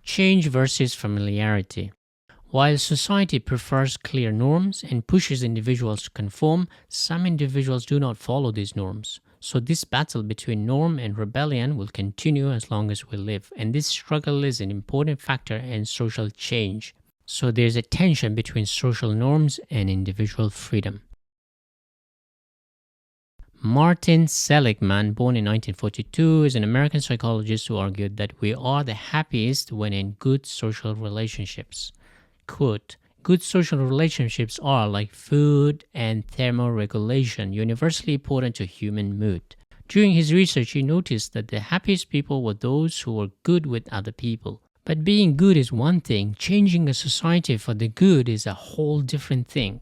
Change versus familiarity. While society prefers clear norms and pushes individuals to conform, some individuals do not follow these norms. So, this battle between norm and rebellion will continue as long as we live, and this struggle is an important factor in social change. So, there's a tension between social norms and individual freedom. Martin Seligman, born in 1942, is an American psychologist who argued that we are the happiest when in good social relationships. Quote, good social relationships are, like food and thermoregulation, universally important to human mood. During his research, he noticed that the happiest people were those who were good with other people. But being good is one thing, changing a society for the good is a whole different thing.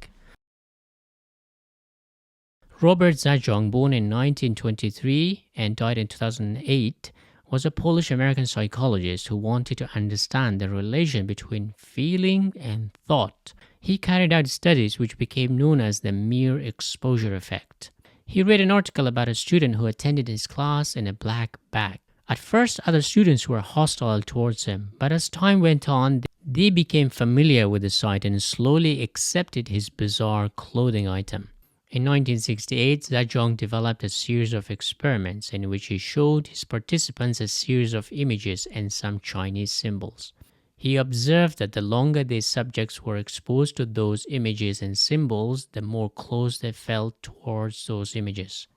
Robert Zajong, born in 1923 and died in 2008, was a Polish-American psychologist who wanted to understand the relation between feeling and thought. He carried out studies which became known as the mere exposure effect. He read an article about a student who attended his class in a black bag. At first, other students were hostile towards him, but as time went on, they became familiar with the sight and slowly accepted his bizarre clothing item. In 1968, Zajong developed a series of experiments in which he showed his participants a series of images and some Chinese symbols. He observed that the longer these subjects were exposed to those images and symbols, the more close they felt towards those images.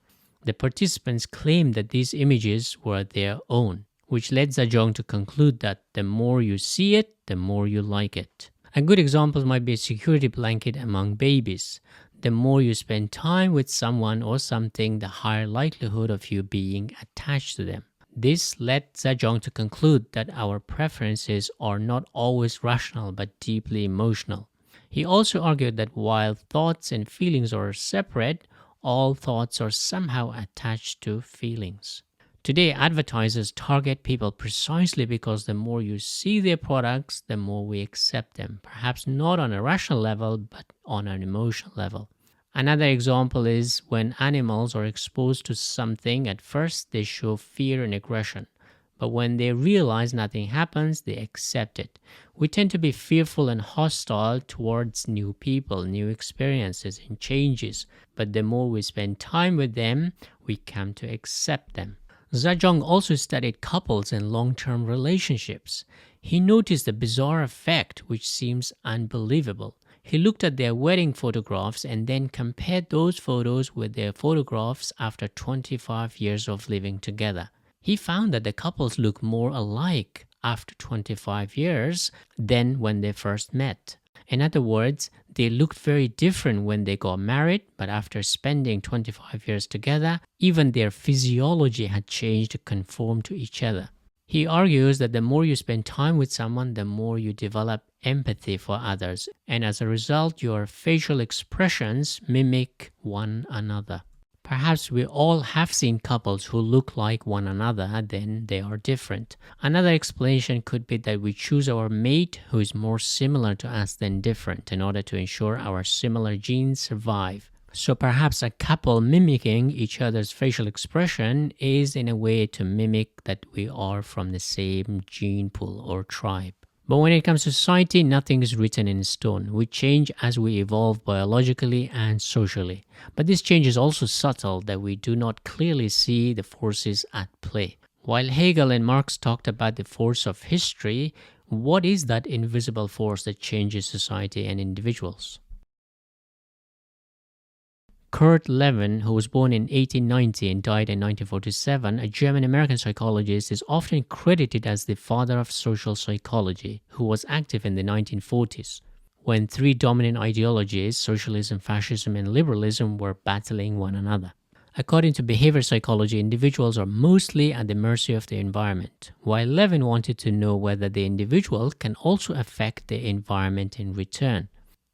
The participants claimed that these images were their own, which led Zajong to conclude that the more you see it, the more you like it. A good example might be a security blanket among babies. The more you spend time with someone or something, the higher likelihood of you being attached to them. This led Zajong to conclude that our preferences are not always rational but deeply emotional. He also argued that while thoughts and feelings are separate, all thoughts are somehow attached to feelings. Today, advertisers target people precisely because the more you see their products, the more we accept them, perhaps not on a rational level, but on an emotional level. Another example is when animals are exposed to something, at first they show fear and aggression, but when they realize nothing happens, they accept it. We tend to be fearful and hostile towards new people, new experiences, and changes, but the more we spend time with them, we come to accept them. Zajong also studied couples and long-term relationships. He noticed a bizarre effect which seems unbelievable. He looked at their wedding photographs and then compared those photos with their photographs after 25 years of living together. He found that the couples look more alike after 25 years than when they first met. In other words, they looked very different when they got married, but after spending 25 years together, even their physiology had changed to conform to each other. He argues that the more you spend time with someone, the more you develop empathy for others, and as a result, your facial expressions mimic one another. Perhaps we all have seen couples who look like one another, then they are different. Another explanation could be that we choose our mate who is more similar to us than different in order to ensure our similar genes survive. So perhaps a couple mimicking each other's facial expression is in a way to mimic that we are from the same gene pool or tribe. But when it comes to society, nothing is written in stone. We change as we evolve biologically and socially. But this change is also subtle that we do not clearly see the forces at play. While Hegel and Marx talked about the force of history, what is that invisible force that changes society and individuals? Kurt Lewin, who was born in 1890 and died in 1947, a German-American psychologist, is often credited as the father of social psychology, who was active in the 1940s, when three dominant ideologies, socialism, fascism, and liberalism, were battling one another. According to behavior psychology, individuals are mostly at the mercy of the environment, while Lewin wanted to know whether the individual can also affect the environment in return.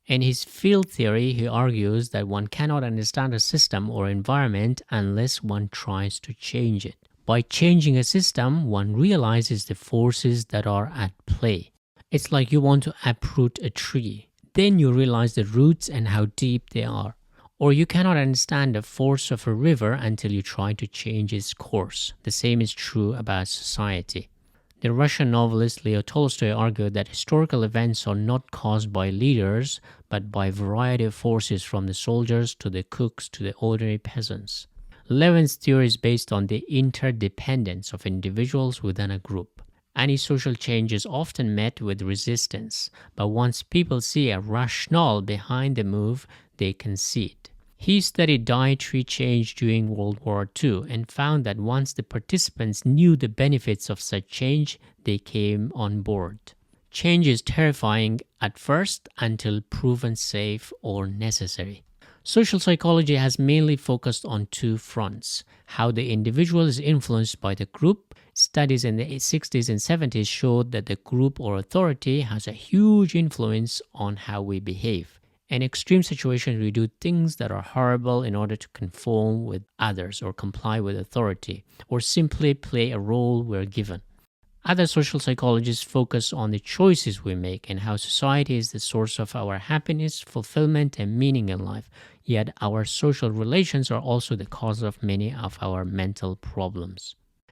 In his field theory, he argues that one cannot understand a system or environment unless one tries to change it. By changing a system, one realizes the forces that are at play. It's like you want to uproot a tree. Then you realize the roots and how deep they are. Or you cannot understand the force of a river until you try to change its course. The same is true about society. The Russian novelist Leo Tolstoy argued that historical events are not caused by leaders, but by a variety of forces from the soldiers to the cooks to the ordinary peasants. Levin's theory is based on the interdependence of individuals within a group. Any social change is often met with resistance, but once people see a rationale behind the move, they concede. He studied dietary change during World War II and found that once the participants knew the benefits of such change, they came on board. Change is terrifying at first until proven safe or necessary. Social psychology has mainly focused on two fronts: how the individual is influenced by the group. Studies in the 60s and 70s showed that the group or authority has a huge influence on how we behave. In extreme situations, we do things that are horrible in order to conform with others or comply with authority, or simply play a role we're given. Other social psychologists focus on the choices we make and how society is the source of our happiness, fulfillment, and meaning in life. Yet our social relations are also the cause of many of our mental problems.